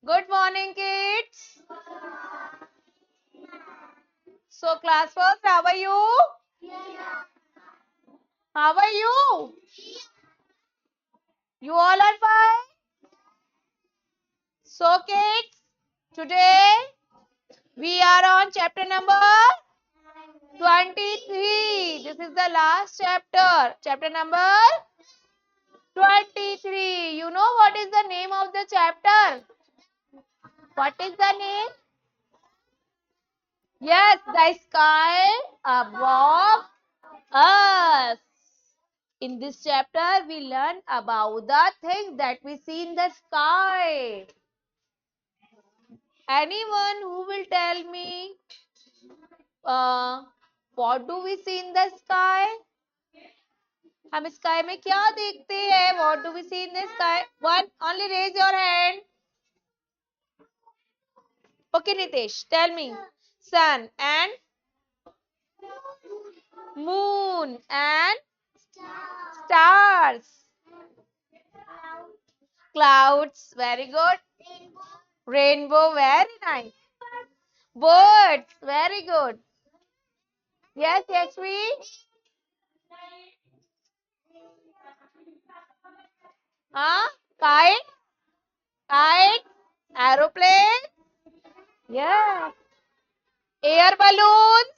Good morning, kids. So, class first, how are you? How are you? You all are fine? So, kids, today we are on chapter number 23. This is the last chapter. Chapter number 23. You know what is the name of the chapter? What is the name? Yes, the sky above us. In this chapter, we learn about the things that we see in the sky. Anyone who will tell me what do we see in the sky? हम sky में क्या देखते हैं? What do we see in the sky? One, only raise your hand. Okay, Nitesh, tell me. Sun and moon and stars. Clouds, very good. Rainbow, very nice. Birds, very good. Yes, Yashvi. Huh? Kite, kite, aeroplane. Yeah. Air balloons.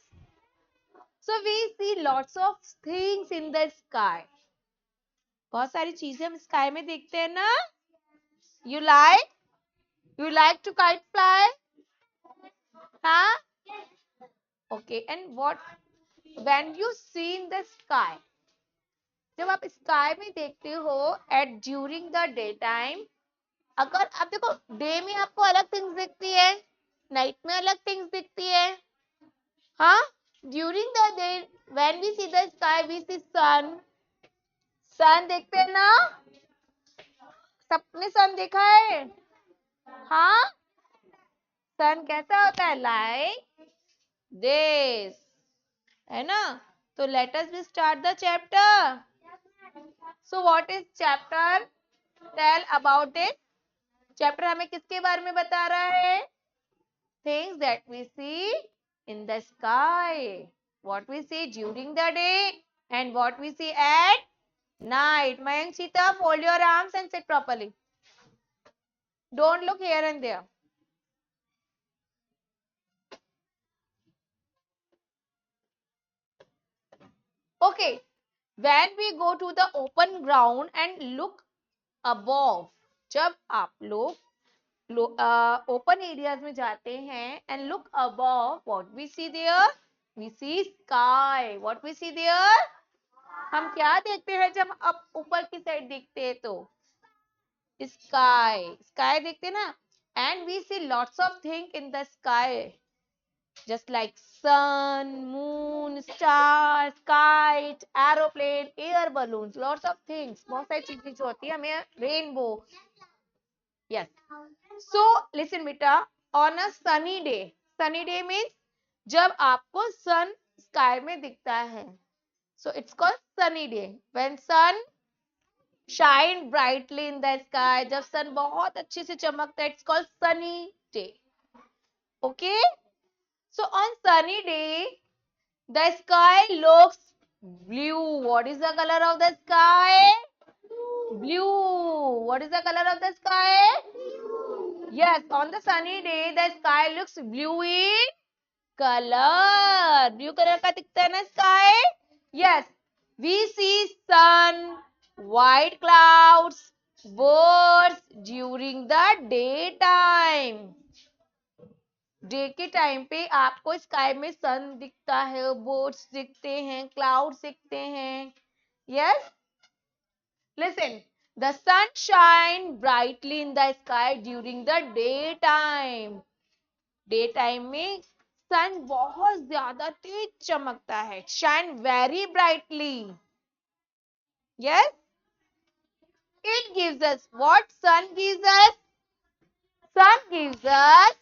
So we see lots of things in the sky. बहुत सारी चीजें हम sky में देखते हैं ना. You like to kite fly? Huh? Okay. And what when you see in the sky? जब आप स्काई में देखते हो at during the day time, अगर आप देखो डे में आपको अलग थिंग्स दिखती है, नाइट में अलग थिंग्स दिखती है. हाँ, during the day when we see the sky we see sun. Sun देखते हैं ना, सबने सन देखा है. हाँ, सन कैसा होता है? लाइक दिस, है ना. तो let us we start the chapter. So what is chapter? Tell about it. Chapter हमें किसके बारे में बता रहा है? Things that we see in the sky. What we see during the day and what we see at night. Mayank, Sita, fold your arms and sit properly. Don't look here and there. Okay. When we go to the open ground and look above, जब आप लोग open areas में जाते हैं and look above, what we see there? We see sky. What we see there? हम क्या देखते हैं जब आप ऊपर की साइड देखते हैं? तो स्काई देखते ना. And we see lots of thing in the sky, just like sun, moon, stars, kite, aeroplane, air balloons, lots of things. बहुत सारी चीजें जो होती है हमें. रेनबो. यस. सो लिसन बेटा, on a sunny day means जब आपको सन स्काई में दिखता है. So it's called sunny day. When sun shine brightly in the sky, जब sun बहुत अच्छे से चमकता है, it's called sunny day. Okay? So on sunny day, the sky looks blue. What is the color of the sky? Blue. What is the color of the sky? Yes, on the sunny day, the sky looks blue in color. Blue color का दिखता है ना sky? Yes. We see sun, white clouds, birds during the daytime. Day के time पे आपको sky में सन दिखता है, बर्ड्स दिखते हैं, क्लाउड्स दिखते हैं. Yes. Listen, the sun shine brightly in the sky during the day time. Day time में सन बहुत ज्यादा तेज चमकता है. Shine very brightly. Yes, it gives us what? Sun gives us? Sun gives us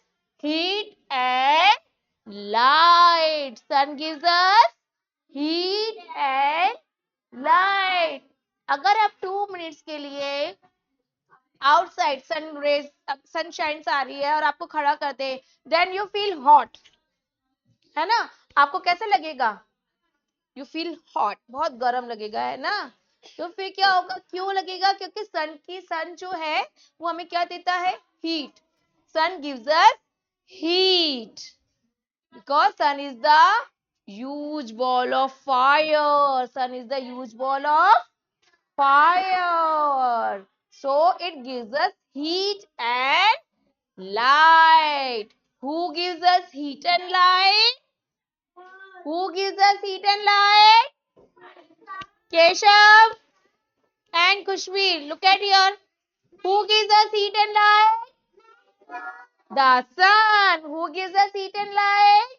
heat and light. Sun gives us heat and light. अगर आप 2 minutes के लिए आउटसाइड सन रेज सनशाइन आ रही है और आपको खड़ा कर दे, देन यू फील हॉट, है ना, आपको कैसे लगेगा? यू फील हॉट, बहुत गर्म लगेगा, है ना। तो फिर क्या होगा, क्यों लगेगा? क्योंकि सन जो है वो हमें क्या देता है? Heat. Sun gives us heat because sun is the huge ball of fire. Sun is the huge ball of fire. So it gives us heat and light. Who gives us heat and light? Who gives us heat and light? Keshav and Kushbir. Look at here. Who gives us heat and light? The sun. Who gives us heat and light?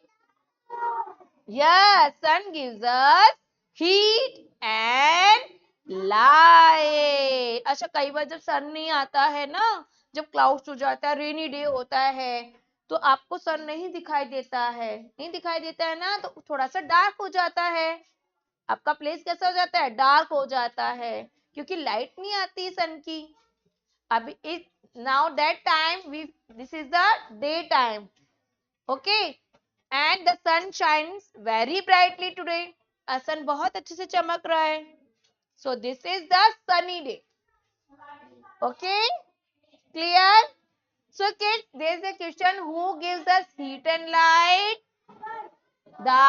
Yes, sun gives us heat and light. अच्छा, कई बार जब सन नहीं आता है ना, जब clouds हो जाता है, रेनी डे होता है, तो आपको सन नहीं दिखाई देता है, नहीं दिखाई देता है ना, तो थोड़ा सा डार्क हो जाता है, आपका प्लेस कैसा हो जाता है? डार्क हो जाता है, क्योंकि लाइट नहीं आती सन की। अभी इस now that time we this is the day time, okay, and the sun shines very brightly today. Sun बहुत अच्छे से चमक रहा है, so this is the sunny day, okay, clear? So kids, there is a question, who gives us heat and light? The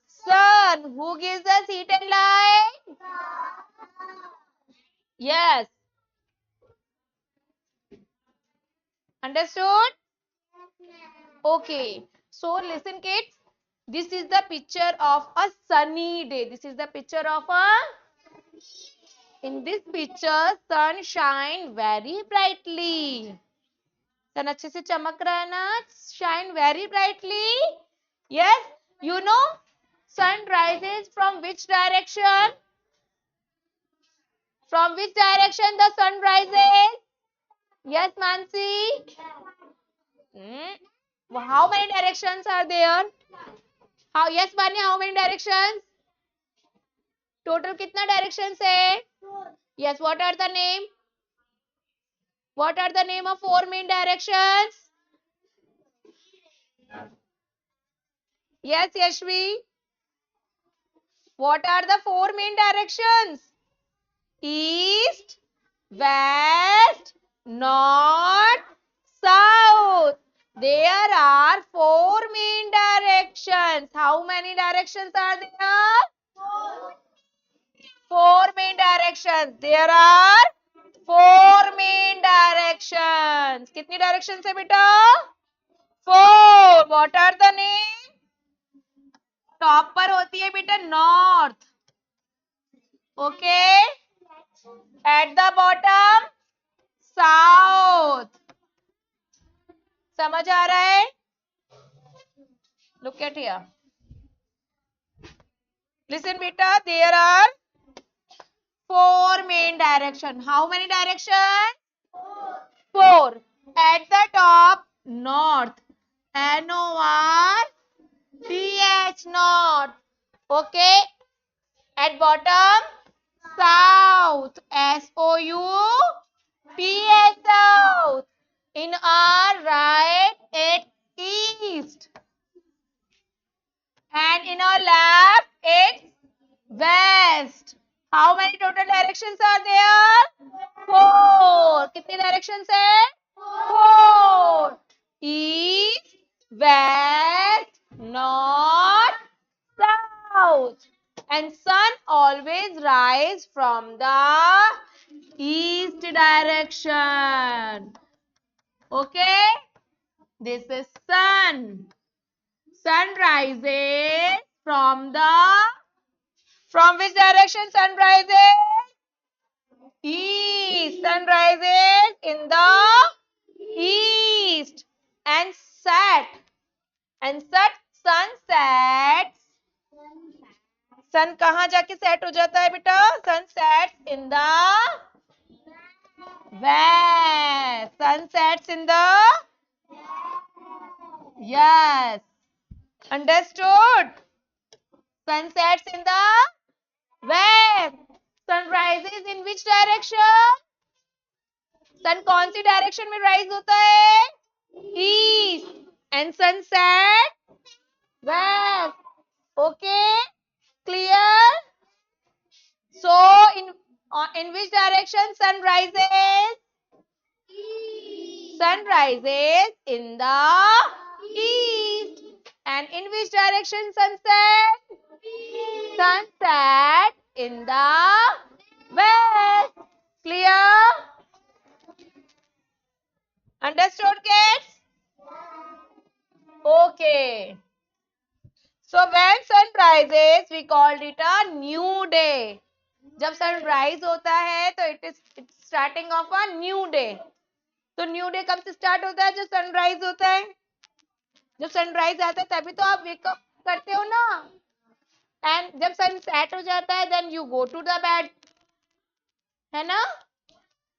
sun. Who gives us heat and light? Yes. Understood? Okay. So listen kids, this is the picture of a sunny day. This is the picture of a, in this picture sun shine very brightly. Sun अच्छे से चमक रहा है ना, shine very brightly. Yes, you know sun rises from which direction? From which direction the sun rises? Yes, Mansi. How many directions are there? How? Yes, Manya. How many directions? Total कितना directions है? Yes. What are the name? What are the name of four main directions? Yes, Yashvi. What are the four main directions? East, west, north, south. There are four main directions. How many directions are there? Four main directions. There are four main directions. कितनी directions है बेटा? Four. What are the name? Top पर होती है बेटा north, okay, at the bottom south. समझ आ रहा है? लुक एट हियर, लिसन बेटा, there are four main direction. How many direction? Four. At the top north, NORTH, north, okay. At bottom south, SOUTH, south. In our right, it's east, and in our left, it's west. How many total directions are there? Four. कितनी directions है? Four. East, west, north, south. And sun always rise from the east direction. Okay? This is sun. Sun rises from which direction sun rises? East. Sun rises in the east and sun sets. Sun कहाँ जाके set हो जाता है बेटा? Sun sets in the west. Sun sets in the, yes. Understood? Sun sets in the west. Sun rises in which direction? Sun कौन सी direction में rise होता है? East. And sunset west. Okay, clear? So, in which direction sun rises? Sun rises in the east. And in which direction sunset? Sunset in the west. Clear? Understood, kids? Okay. So, when sun rises, we called it a new day. जब sunrise होता है तो it is starting of a new day. तो new day कब से start होता है? जब सनराइज होता है। जब सनराइज आता है तभी तो आप वेकअप करते हो ना। एंड जब सन सेट हो जाता है then you go to the bed, है ना।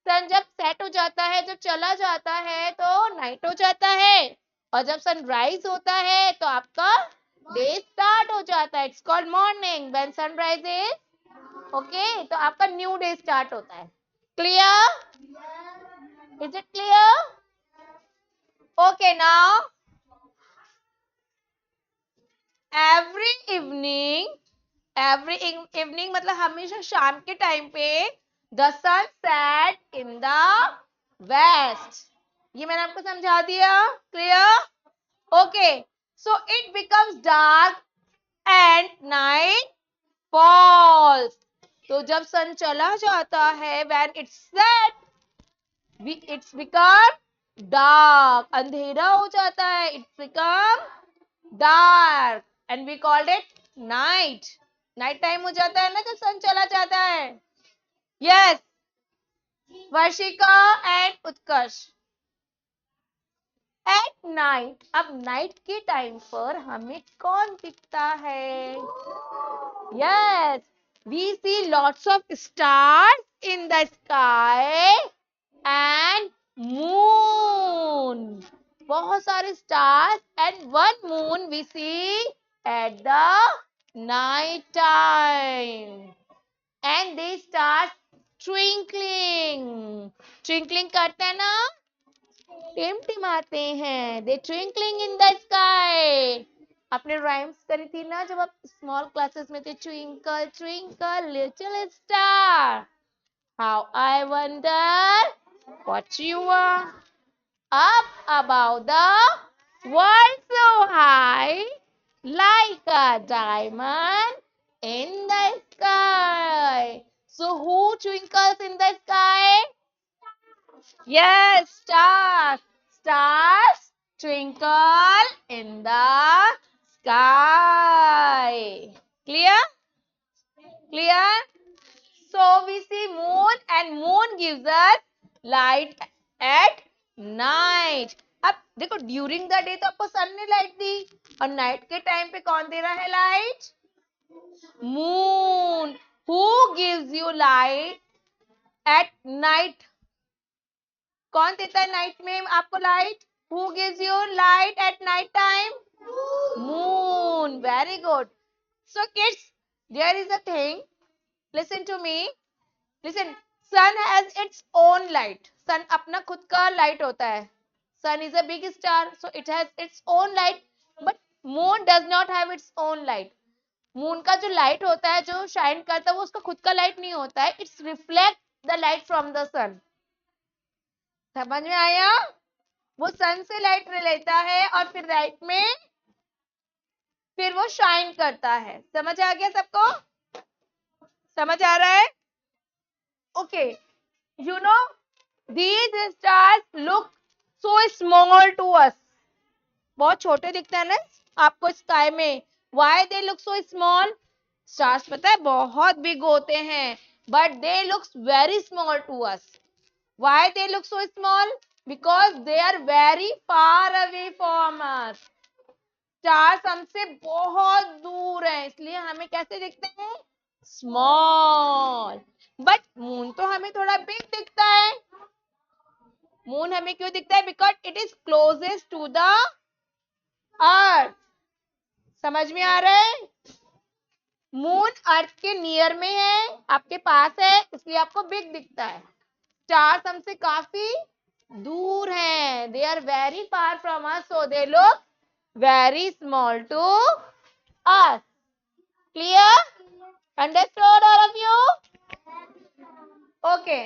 सन जब सेट हो जाता है, जब चला जाता है तो नाइट हो जाता है। और जब सनराइज होता है तो आपका डे स्टार्ट हो जाता है। It's called morning when sunrise is okay. तो आपका न्यू डे स्टार्ट होता है। Clear? Is it clear? Okay, now every evening मतलब हमेशा शाम के टाइम पे the sun set in the west. ये मैंने आपको समझा दिया। Clear? Okay, so it becomes dark and night falls. तो जब सन चला जाता है when it's set, it's become dark, अंधेरा हो जाता है। It's become dark and we called it night. Night time हो जाता है ना जब सन चला जाता है। Yes, Varshika and Utkarsh. At night, अब नाइट के टाइम पर हमें कौन दिखता है? Yes, we see lots of stars in the sky and moon. बहुत सारे stars and one moon we see at the night time and they start twinkling. Twinkling करते हैं ना, टिमटिमाते हैं। They twinkling in the sky. आपने rhymes करी थी ना जब आप स्मॉल क्लासेस में थे, twinkle twinkle little star how I wonder what you are up above the world so high like a diamond in the sky. So who twinkles in the sky? Yes, stars. Stars twinkle in the sky. Clear? Clear? So we see moon and moon gives us light at night. अब देखो during the day तो आपको सन ने light दी और night के time पे कौन दे रहा है light? Moon. Who gives you light at night? कौन देता है नाइट में आपको light? Who gives you light at night time? Moon. Very good. So kids, there is a thing, listen to me, listen, sun has its own light. sun अपना खुद का light होता है। sun is a big star, so it has its own light, but moon does not have its own light. moon का जो light होता है, जो शाइन करता है, वो उसका खुद का लाइट नहीं होता है। It's reflect the light from the sun. समझ में आया? वो सन से लाइट लेता है और फिर लाइट में फिर वो शाइन करता है। समझ आ गया सबको? समझ आ रहा है? Okay, you know these stars look so small to us. बहुत छोटे दिखते हैं ना आपको स्काई में। why they look so small? stars पता है बहुत बिग होते हैं, but they look very small to us. why they look so small? because they are very far away from us. stars हमसे बहुत दूर हैं, इसलिए हमें कैसे दिखते हैं? स्मॉल। बट मून तो हमें थोड़ा बिग दिखता है। मून हमें क्यों दिखता है? Because it is closest to the earth. समझ में आ रहा है? मून अर्थ के नियर में है, आपके पास है, इसलिए आपको बिग दिखता है। स्टार्स हमसे काफी दूर हैं, they are very far from us, so they look very small to us. Clear? Understood all of you? Okay.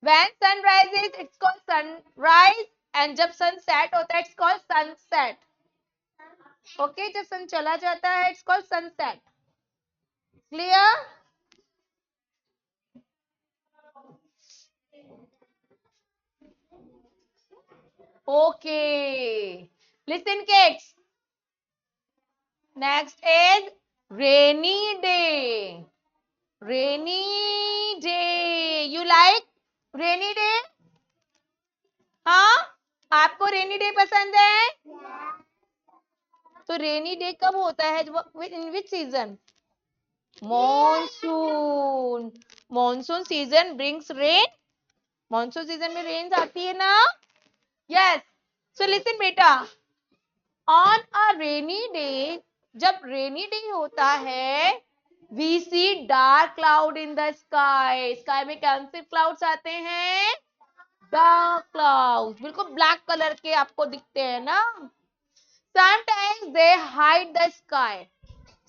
When sun rises, it's called sunrise, and जब sunset होता है, it's called sunset. Okay, जब sun चला जाता है, it's called sunset. Clear? Okay. Listen, kids. Next is rainy day. Rainy day. You like rainy day? हाँ, आपको rainy day पसंद है? तो रेनी डे कब होता है? In which season? Monsoon. Monsoon season brings rain. Monsoon season में rain आती है ना? यस. सो लिसन बेटा, ऑन अ रेनी डे, जब रेनी डे होता है, we see dark cloud in the sky. Sky में कौन से क्लाउड्स आते हैं? Dark clouds. बिल्कुल ब्लैक कलर के आपको दिखते हैं ना. Sometimes they hide the sky.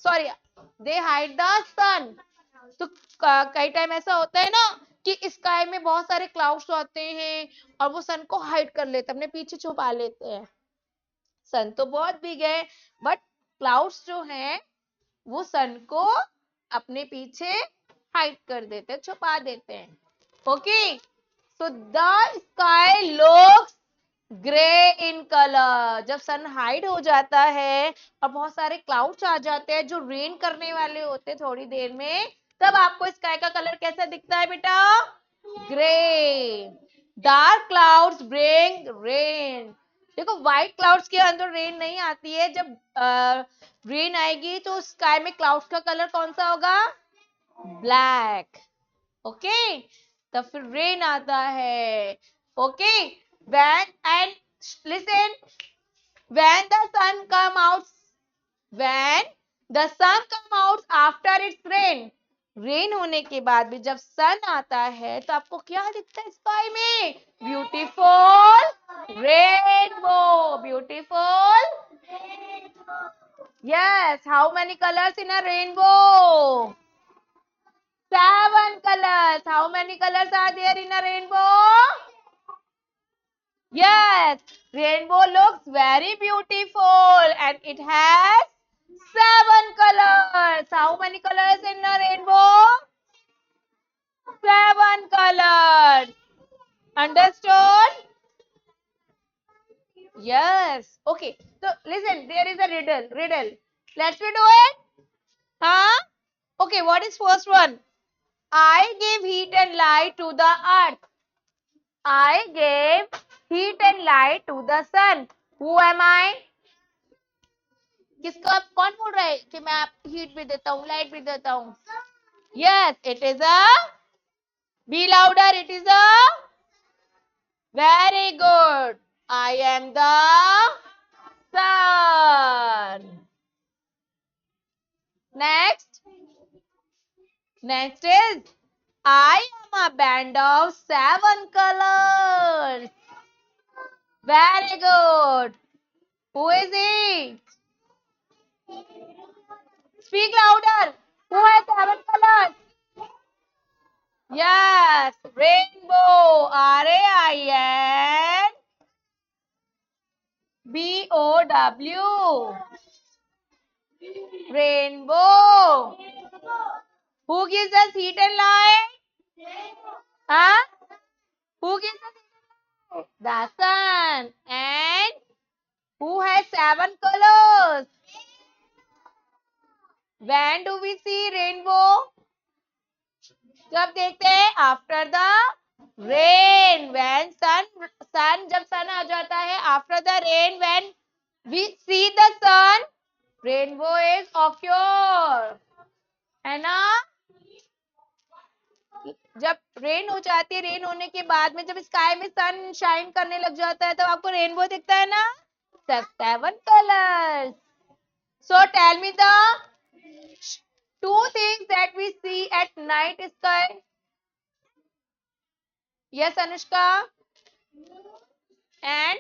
Sorry, they hide the sun. तो कई टाइम ऐसा होता है ना कि स्काई में बहुत सारे क्लाउड्स आते हैं और वो सन को हाइड कर लेते हैं, अपने पीछे छुपा लेते हैं. सन तो बहुत बिग है, बट क्लाउड्स जो हैं वो सन को अपने पीछे हाइड कर देते हैं, छुपा देते हैं. Okay, so the sky looks grey in colour. जब सन हाइड हो जाता है और बहुत सारे क्लाउड्स आ जाते हैं जो रेन करने वाले होते हैं थोड़ी देर में, तब आपको स्काई का कलर कैसा दिखता है बेटा? Grey. Dark clouds bring rain. देखो, व्हाइट क्लाउड्स के अंदर रेन नहीं आती है. जब रेन आएगी तो स्काई में क्लाउड्स का कलर कौन सा होगा? ब्लैक. ओके, तब फिर रेन आता है. Okay, when and listen, when the sun come out after its rain, rain होने के बाद भी जब सन आता है तो आपको क्या दिखता है स्काई में? Beautiful rainbow. Beautiful. Yes. How many colours in a rainbow? 7 colors. How many colors are there in a rainbow? Yes, rainbow looks very beautiful and it has 7 colors. How many colors in a rainbow? 7 colors. Understood? Yes. Okay. So listen, there is a riddle. Let's we do it. Huh? Okay, what is first one? I give heat and light to the earth. I gave heat and light to the sun. Who am I? किसको आप कौन बोल रहे हैं कि मैं आपको heat भी देता हूँ, लाइट भी देता हूँ? Yes, it is a. Be louder. It is a. Very good. I am the sun. Next is I am a band of 7 colors. Very good. Who is he? Speak louder. Who has 7 colors? Yes, rainbow. RAINBOW. Rainbow. Who gives us heat and light? Huh? Who gives us heat and light? The sun. And who has 7 colors? When do we see rainbow? जब देखते हैं after the rain. When sun जब sun आ जाता है, after the rain, when we see the sun, rainbow is occur. है ना? जब रेन हो जाती है, रेन होने के बाद में जब स्काई में सन शाइन करने लग जाता है तो आपको रेनबो दिखता है ना? 7 colors. So tell me the Two things that we see at night sky. Yes, Anushka. And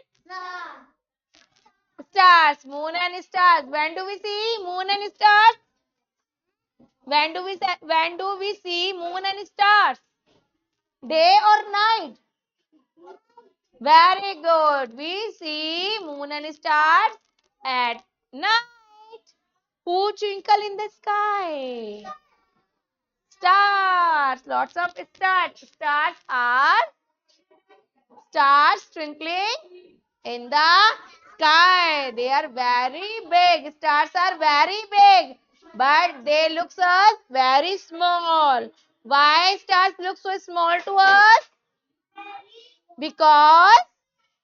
stars. Moon and stars. When do we see moon and stars? When do we see moon and stars? Day or night? Very good. We see moon and stars at night. Who twinkle in the sky? Stars. Lots of stars. Stars twinkling in the sky. They are very big. Stars are very big, but they look us very small. Why stars look so small to us? Because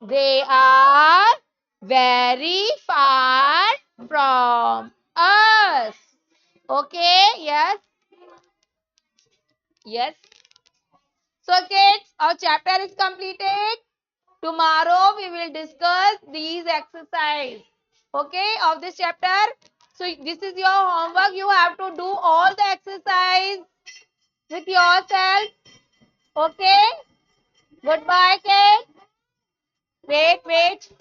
they are very far from us. Okay? Yes? Yes. So kids, our chapter is completed. Tomorrow we will discuss these exercise. Okay? Of this chapter. So this is your homework. You have to do all the exercise with yourself. Okay? Goodbye kids. Wait.